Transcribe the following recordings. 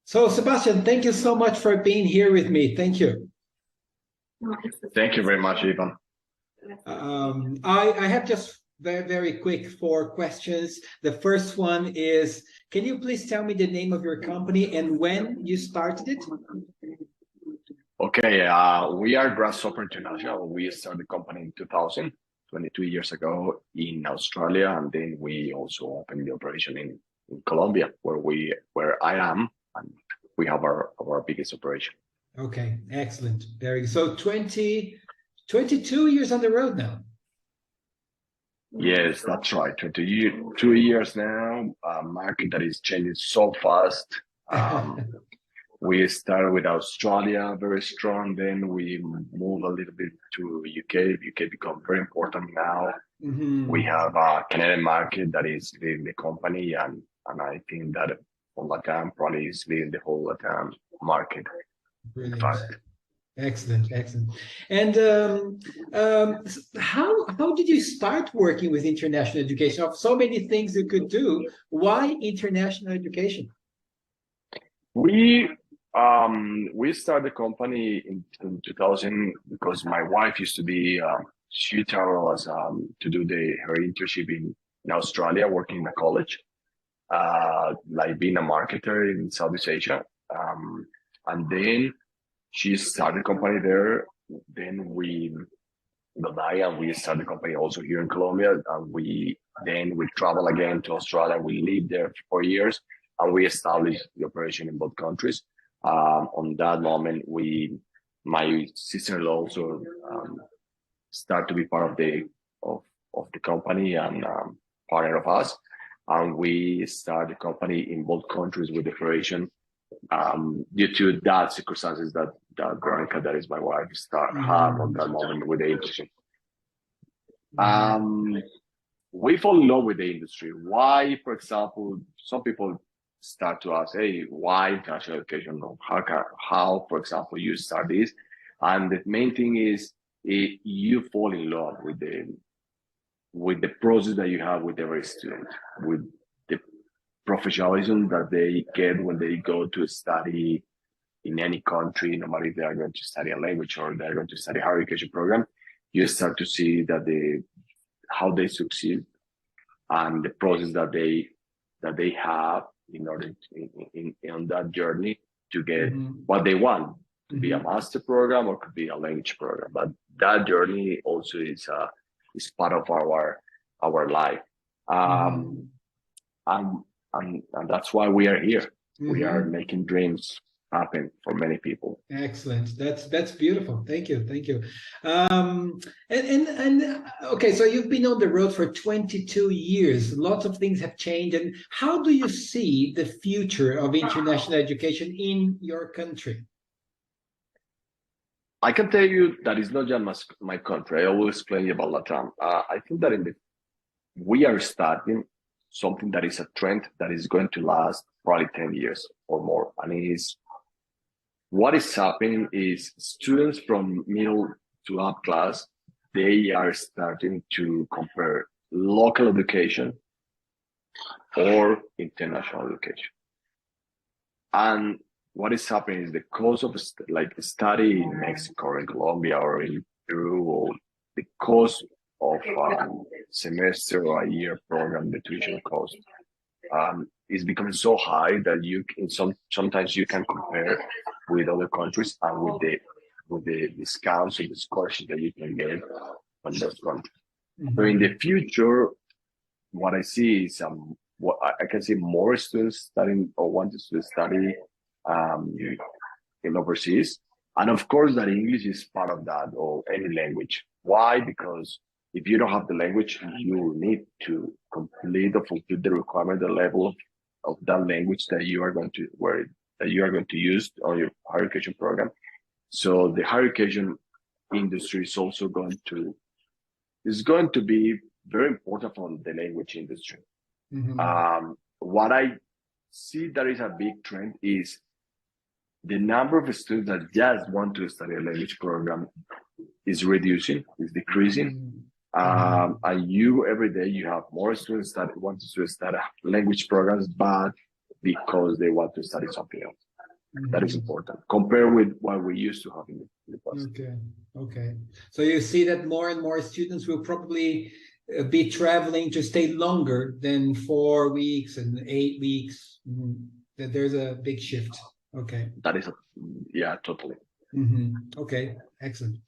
So, Sebastian, thank you so much for being here with me. Thank you. Thank you very much, Ivan. I have just very quick four questions. The first one is, can you please tell me the name of your company and when you started it? Okay, we are Grasshopper International. We started the company in 2000, 22 years ago in Australia, and then we also opened the operation in Colombia, where I am, and we have our biggest operation. Okay, excellent. Very good. So 22 years on the road now. Yes, that's right. 22 years now. A market that is changing so fast. We started with Australia, very strong. Then we moved a little bit to UK. UK become very important now. We have a Canadian market that is leading the company, and I think that on Latam probably is leading the whole Latam market. Brilliant. Excellent. And how did you start working with international education? Of so many things you could do, why international education? We started the company in 2000 because my wife used to be she traveled as to do her internship in Australia, working in a college, like being a marketer in Southeast Asia, and then she started the company there. Then we got married and we started the company also here in Colombia. And we travel again to Australia. We lived there for 4 years and we established the operation in both countries. On that moment, my sister-in-law also started to be part of the company and partner of us. And we started the company in both countries with the operation. Due to that circumstances that Veronica, that is my wife, had on that moment with the industry. We fall in love with the industry. Why, for example, some people start to ask, hey, why international education? How, for example, you start this? And the main thing is you fall in love with the process that you have with every student, with the professionalism that they get when they go to study in any country, no matter if they are going to study a language or they're going to study a higher education program. You start to see that how they succeed and the process that they have in order on that journey to get what they want, to be a master program or could be a language program. But that journey also is part of our life. And that's why we are here. We are making dreams happen for many people. Excellent. That's beautiful. Thank you. And okay, so you've been on the road for 22 years. Lots of things have changed. And how do you see the future of international education in your country? I can tell you that it's not just my country. I will explain you about Latam. I think that we are starting something that is a trend that is going to last probably 10 years or more. And what is happening is students from middle to up class, they are starting to compare local education or international education. And what is happening is the cost of study in Mexico or in Colombia or in Peru, or the cost of a semester or a year program, the tuition cost is becoming so high that sometimes you can compare with other countries and with the discounts and the scholarships that you can get from those countries. So in the future, what I see is what I can see more students studying or wanting to study in overseas, and of course that English is part of that, or any language. Why? Because if you don't have the language, you need to complete or fulfill the requirement, the level of that language that you are going to use on your higher education program. So the higher education industry is also going to be very important for the language industry. What I see that is a big trend is the number of students that just want to study a language program is decreasing. And every day you have more students that want to study language programs, but because they want to study something else. That is important compared with what we used to have in the past. Okay. So you see that more and more students will probably be traveling to stay longer than 4 weeks and 8 weeks. That there's a big shift. Okay. That is, yeah, totally. Okay, excellent.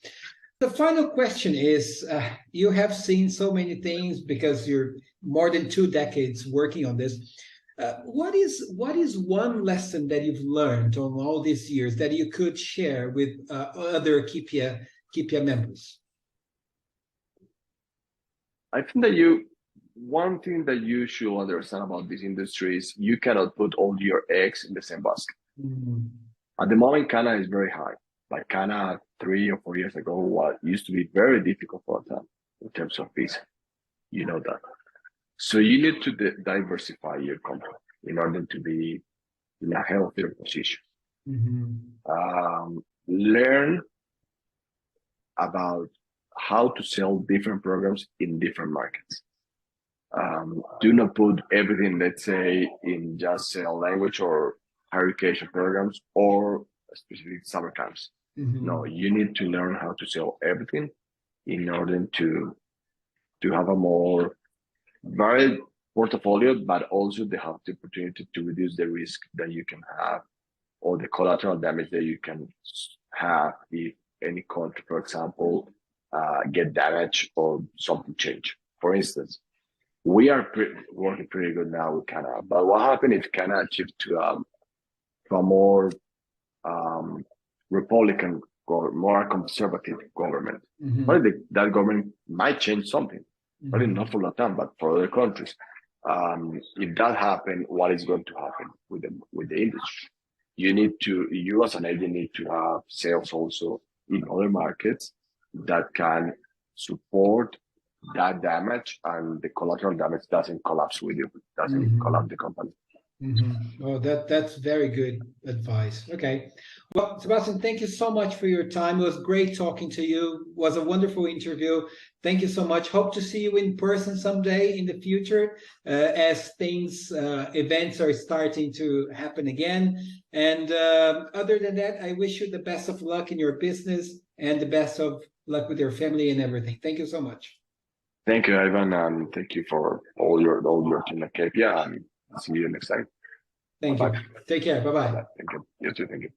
The final question is, you have seen so many things because you're more than 2 decades working on this. What is one lesson that you've learned on all these years that you could share with other CPIEA members? I think that one thing that you should understand about this industry is you cannot put all your eggs in the same basket. At the moment, Canada is very high. Like Canada 3 or 4 years ago, what used to be very difficult for them in terms of visa. You know that. So you need to diversify your company in order to be in a healthier position. Learn about how to sell different programs in different markets. Do not put everything, let's say, in just language or higher education programs or specific summer camps. No, you need to learn how to sell everything in order to have a more varied portfolio, but also they have the opportunity to reduce the risk that you can have or the collateral damage that you can have if any country, for example, get damaged or something change. For instance, we are working pretty good now with Canada, but what happens if Canada shifts to a more Republican government, more conservative government? Well, that government might change something. Probably not for Latam, but for other countries. If that happens, what is going to happen with the industry? You as an agent need to have sales also in other markets that can support that damage, and the collateral damage doesn't collapse with you, doesn't collapse the company. Oh, that's very good advice. Okay. Well, Sebastian, thank you so much for your time. It was great talking to you. It was a wonderful interview. Thank you so much. Hope to see you in person someday in the future as events are starting to happen again. And other than that, I wish you the best of luck in your business and the best of luck with your family and everything. Thank you so much. Thank you, Ivan, and thank you for all your team at CPIEA, and see you next time. Thank you. Take care. Bye-bye. Thank you. You too. Thank you.